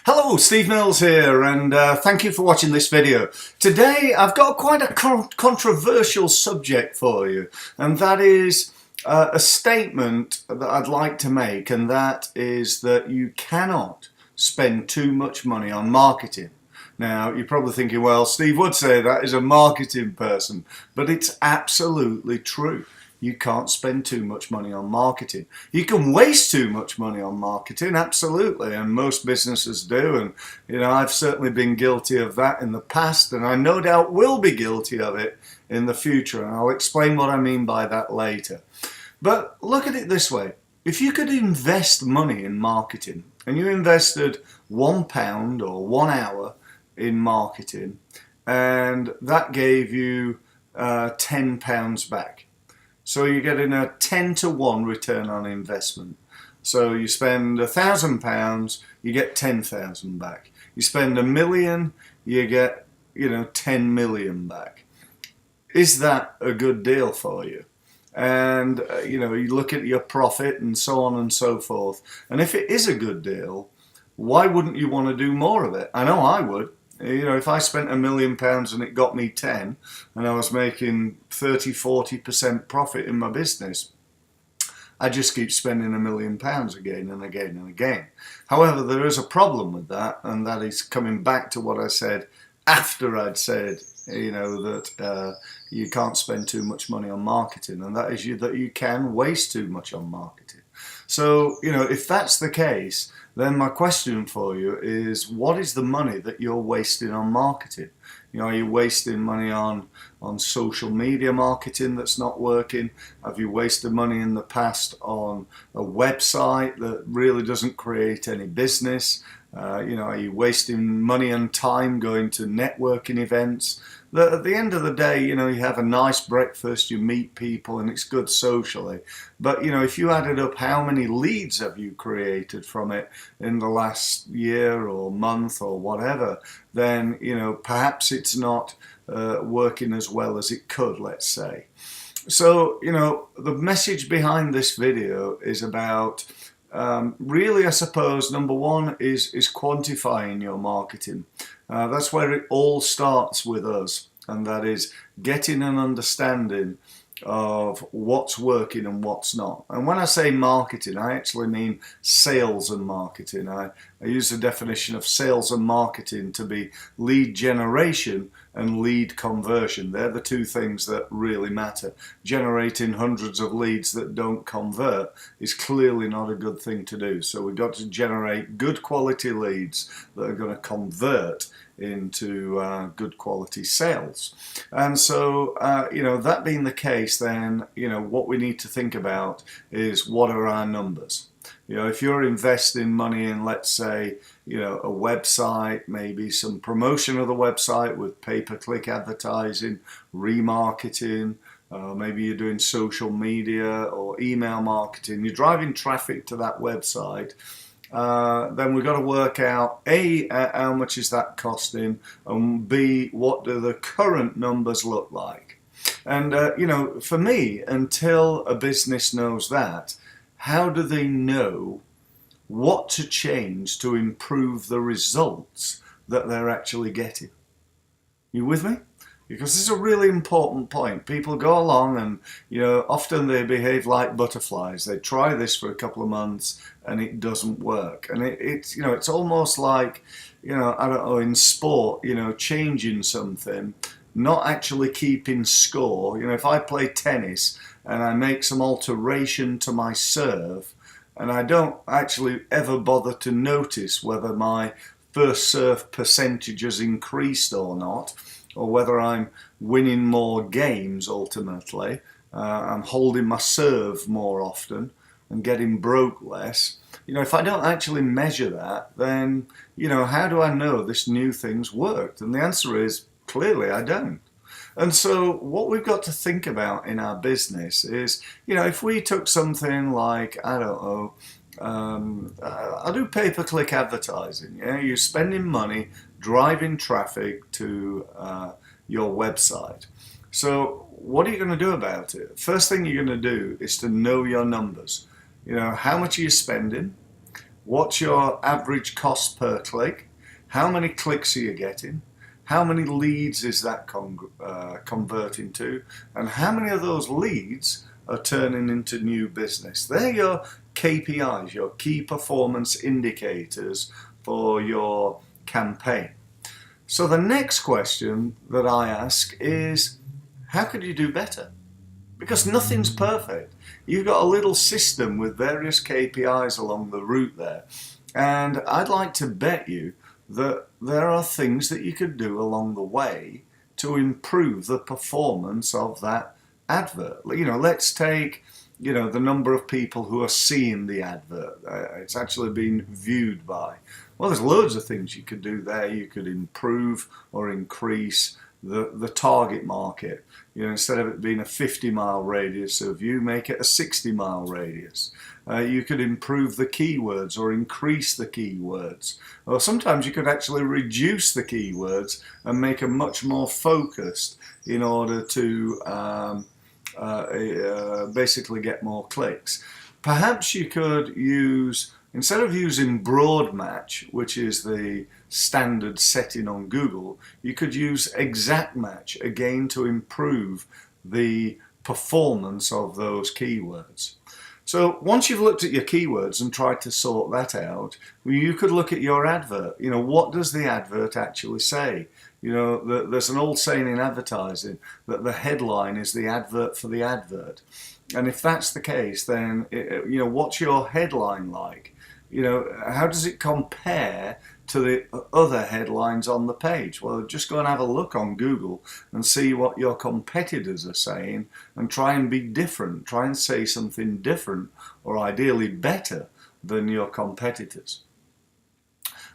Hello, Steve Mills here, and thank you for watching this video. Today I've got quite a controversial subject for you, and that is a statement that I'd like to make, and that is that you cannot spend too much money on marketing. Now, you're probably thinking, well, Steve would say that as a marketing person, but it's absolutely true. You can't spend too much money on marketing. You can waste too much money on marketing, absolutely, and most businesses do. And I've certainly been guilty of that in the past, and I no doubt will be guilty of it in the future. And I'll explain what I mean by that later. But look at it this way: if you could invest money in marketing, and you invested £1 or 1 hour in marketing, and that gave you £10 back. So you're getting a 10-to-1 return on investment. So you spend £1,000, you get 10,000 back. You spend £1 million, you get 10 million back. Is that a good deal for you? And you look at your profit and so on and so forth. And if it is a good deal, why wouldn't you want to do more of it? I know I would. If I spent £1 million and it got me 10, and I was making 30-40% profit in my business, I just keep spending £1 million again and again and again. However, there is a problem with that, and that is coming back to what I said after I'd said, that you can't spend too much money on marketing, and that is that you can waste too much on marketing. So, if that's the case, then my question for you is, what is the money that you're wasting on marketing? Are you wasting money on social media marketing that's not working? Have you wasted money in the past on a website that really doesn't create any business? Are you wasting money and time going to networking events? At the end of the day, you have a nice breakfast, you meet people, and it's good socially. But, if you added up how many leads have you created from it in the last year or month or whatever, then, perhaps it's not working as well as it could, let's say. So, the message behind this video is about really, I suppose, number one is quantifying your marketing. That's where it all starts with us, and that is getting an understanding of what's working and what's not. And when I say marketing, I actually mean sales and marketing. I use the definition of sales and marketing to be lead generation and lead conversion. They're the two things that really matter. Generating hundreds of leads that don't convert is clearly not a good thing to do. So we've got to generate good quality leads that are going to convert into good quality sales. And so that being the case, then what we need to think about is, what are our numbers? If you're investing money in, let's say, a website, maybe some promotion of the website with pay-per-click advertising, remarketing, maybe you're doing social media or email marketing, you're driving traffic to that website, then we've got to work out A, how much is that costing, and B, what do the current numbers look like? And for me, until a business knows that, how do they know what to change to improve the results that they're actually getting? You with me? Because this is a really important point. People go along and, often they behave like butterflies. They try this for a couple of months and it doesn't work. And it's almost like, I don't know, in sport, changing something, not actually keeping score. If I play tennis and I make some alteration to my serve, and I don't actually ever bother to notice whether my first serve percentage has increased or not, or whether I'm winning more games ultimately, I'm holding my serve more often and getting broke less. If I don't actually measure that, then, how do I know this new thing's worked? And the answer is, clearly I don't. And so what we've got to think about in our business is, if we took something like, I don't know, I do pay-per-click advertising. You're spending money driving traffic to your website. So what are you going to do about it? First thing you're going to do is to know your numbers. How much are you spending? What's your average cost per click? How many clicks are you getting? How many leads is that converting to? And how many of those leads are turning into new business? They're your KPIs, your key performance indicators for your campaign. So the next question that I ask is, how could you do better? Because nothing's perfect. You've got a little system with various KPIs along the route there. And I'd like to bet you that there are things that you could do along the way to improve the performance of that advert. Let's take, the number of people who are seeing the advert. It's actually being viewed by. Well, there's loads of things you could do there. You could improve or increase the target market. Instead of it being a 50-mile radius of view, make it a 60-mile radius. You could improve the keywords or increase the keywords. Or sometimes you could actually reduce the keywords and make them much more focused in order to basically get more clicks. Perhaps you could use, instead of using broad match, which is the standard setting on Google, you could use exact match, again to improve the performance of those keywords. So once you've looked at your keywords and tried to sort that out, you could look at your advert. What does the advert actually say? There's an old saying in advertising that the headline is the advert for the advert. And if that's the case, then, what's your headline like? How does it compare to the other headlines on the page? Well, just go and have a look on Google and see what your competitors are saying and try and be different. Try and say something different, or ideally better than your competitors.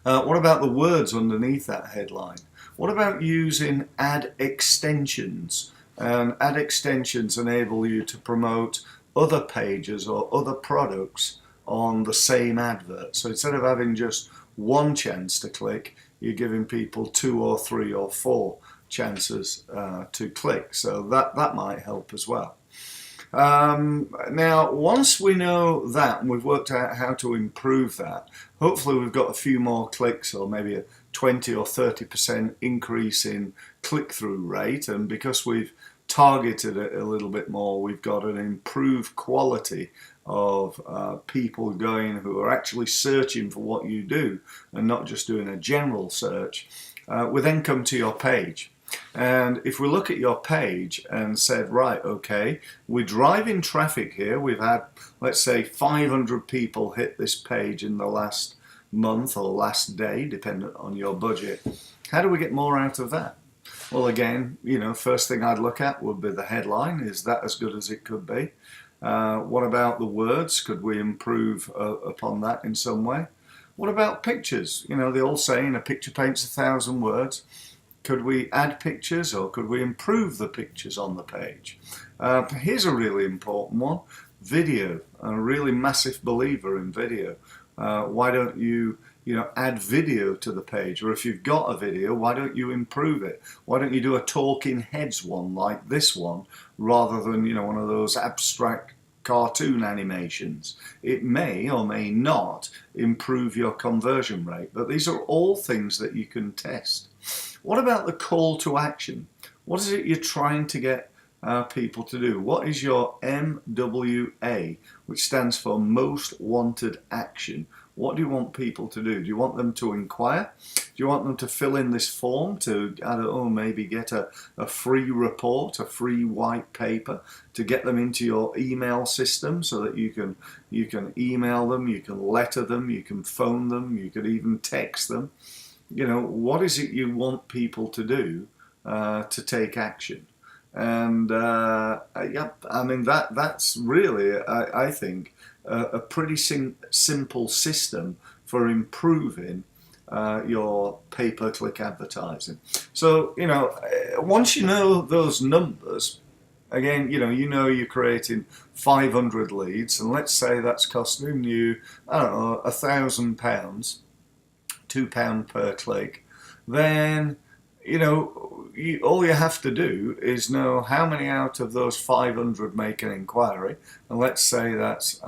What about the words underneath that headline? What about using ad extensions? And ad extensions enable you to promote other pages or other products on the same advert. So instead of having just one chance to click, you're giving people 2 or 3 or 4 chances to click. So that might help as well. Now, once we know that and we've worked out how to improve that, hopefully we've got a few more clicks, or maybe a 20 or 30% increase in click-through rate, and because we've targeted it a little bit more, we've got an improved quality of people who are actually searching for what you do and not just doing a general search. We then come to your page. And if we look at your page and said, right, okay, we're driving traffic here. We've had, let's say, 500 people hit this page in the last month or last day, depending on your budget. How do we get more out of that? Well, again, first thing I'd look at would be the headline. Is that as good as it could be? What about the words? Could we improve upon that in some way? What about pictures? The old saying, a picture paints 1,000 words. Could we add pictures, or could we improve the pictures on the page? Here's a really important one. Video. I'm a really massive believer in video. Why don't you add video to the page? Or if you've got a video, why don't you improve it? Why don't you do a talking heads one like this one, rather than one of those abstract cartoon animations? It may or may not improve your conversion rate, but these are all things that you can test. What about the call to action? What is it you're trying to get people to do? What is your MWA, which stands for Most Wanted Action? What do you want people to do? Do you want them to inquire? Do you want them to fill in this form to, maybe get a free report, a free white paper, to get them into your email system so that you can email them, you can letter them, you can phone them, you could even text them? What is it you want people to do to take action? And that's really, I think, a pretty simple system for improving your pay-per-click advertising. So, once you know those numbers, again, you're creating 500 leads, and let's say that's costing you, £1,000, £2 per click, then, all you have to do is know how many out of those 500 make an inquiry, and let's say that's,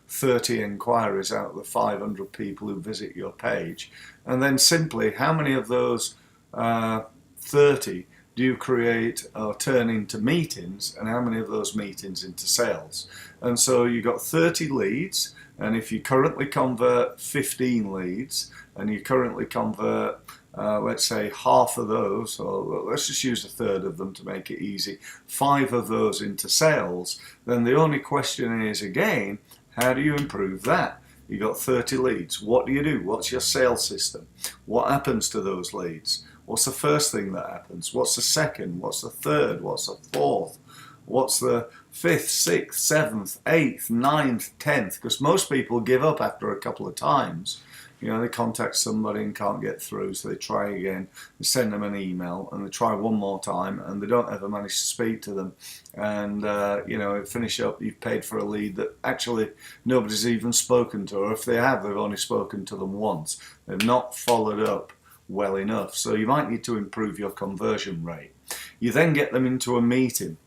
30 inquiries out of the 500 people who visit your page, and then simply how many of those 30 do you create or turn into meetings, and how many of those meetings into sales? And so you got 30 leads, and if you currently convert 15 leads, and you currently convert let's say half of those, or let's just use a third of them to make it easy, 5 of those into sales, then the only question is, again, how do you improve that? You got 30 leads. What do you do? What's your sales system? What happens to those leads? What's the first thing that happens? What's the second? What's the third? What's the fourth? What's the 5th, 6th, 7th, 8th, 9th, 10th? Because most people give up after a couple of times. You know, they contact somebody and can't get through, so they try again, they send them an email, and they try one more time, and they don't ever manage to speak to them. And, you know, finish up, you've paid for a lead that actually nobody's even spoken to, or if they have, they've only spoken to them once. They've not followed up well enough. So you might need to improve your conversion rate. You then get them into a meeting.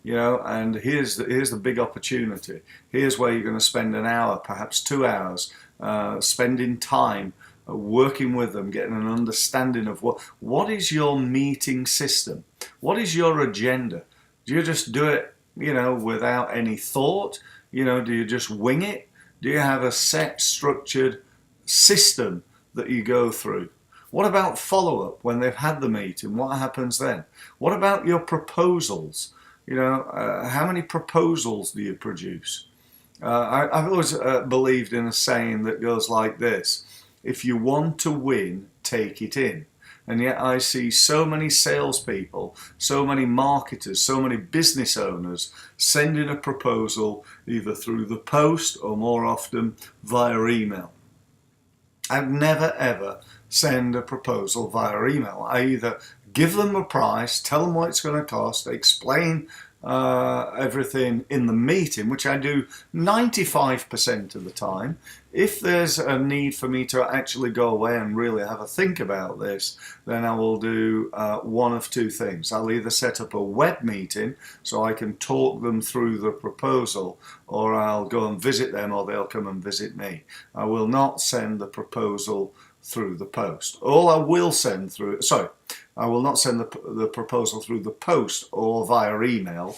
You know, and here's the big opportunity. Here's where you're going to spend an hour, perhaps 2 hours, spending time working with them, getting an understanding of what is your meeting system? What is your agenda? Do you just do it, you know, without any thought? You know, do you just wing it? Do you have a set, structured system that you go through? What about follow-up when they've had the meeting? What happens then? What about your proposals? You know, how many proposals do you produce? I've always believed in a saying that goes like this: if you want to win, take it in. And yet I see so many salespeople, so many marketers, so many business owners sending a proposal either through the post or more often via email. I'd never ever send a proposal via email. I either give them a price, tell them what it's going to cost, explain everything in the meeting, which I do 95% of the time. If there's a need for me to actually go away and really have a think about this, then I will do one of two things. I'll either set up a web meeting so I can talk them through the proposal, or I'll go and visit them, or they'll come and visit me. I will not send the proposal through the post. All I will send through, I will not send the proposal through the post or via email.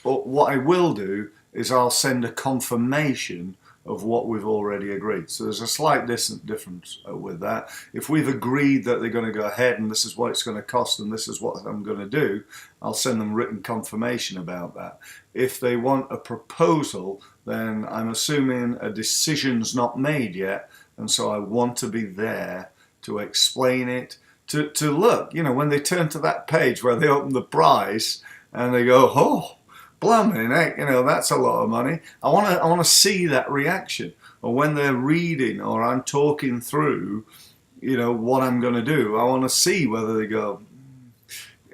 But what I will do is I'll send a confirmation of what we've already agreed. So there's a slight difference with that. If we've agreed that they're going to go ahead and this is what it's going to cost and this is what I'm going to do, I'll send them written confirmation about that. If they want a proposal, then I'm assuming a decision's not made yet, and so I want to be there to explain it, to look, you know, when they turn to that page where they open the price and they go, oh, blimey, you know, that's a lot of money. I want to see that reaction. Or when they're reading or I'm talking through, you know, what I'm going to do, I want to see whether they go,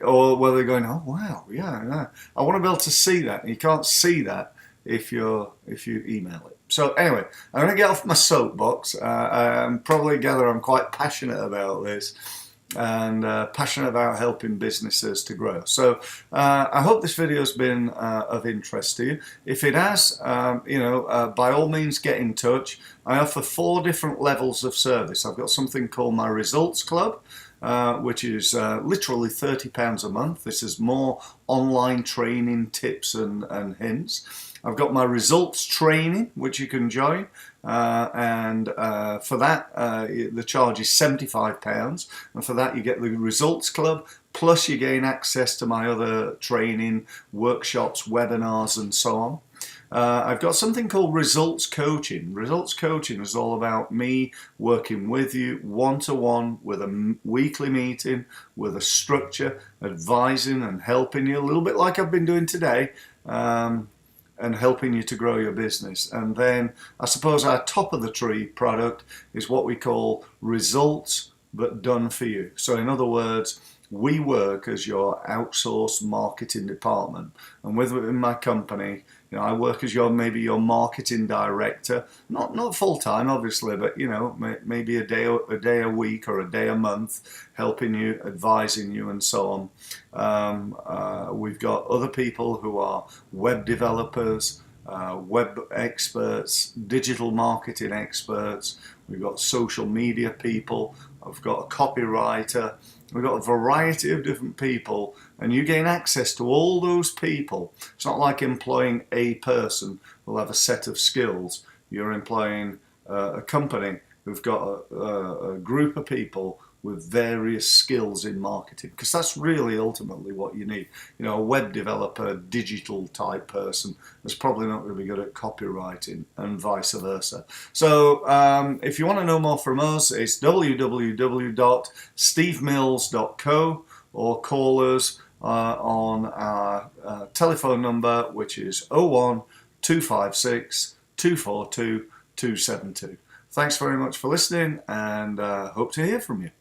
or whether they're going, oh wow, yeah. I want to be able to see that. You can't see that if you email it. So anyway, I'm going to get off my soapbox. I'm probably gather I'm quite passionate about this, and passionate about helping businesses to grow. So I hope this video has been of interest to you. If it has, you know, by all means get in touch. I offer 4 different levels of service. I've got something called my Results Club, which is literally £30 a month. This is more online training tips and hints. I've got my results training, which you can join, and for that the charge is £75, and for that you get the Results Club, plus you gain access to my other training, workshops, webinars and so on. I've got something called Results Coaching. Results Coaching is all about me working with you one-to-one with a weekly meeting, with a structure, advising and helping you, a little bit like I've been doing today, and helping you to grow your business. And then I suppose our top of the tree product is what we call results but done for you. So in other words, we work as your outsourced marketing department, and within my company, you know, I work as maybe your marketing director, not full time obviously, but you know, maybe a day a week or a day a month, helping you, advising you, and so on. We've got other people who are web developers, web experts, digital marketing experts, we've got social media people, I've got a copywriter, we've got a variety of different people, and you gain access to all those people. It's not like employing a person who'll have a set of skills. You're employing a company who've got a group of people with various skills in marketing, because that's really ultimately what you need. You know, a web developer, digital type person is probably not going to be good at copywriting, and vice versa. So if you want to know more from us, it's www.stevemills.co, or call us on our telephone number, which is 01 256 242 272. Thanks very much for listening, and hope to hear from you.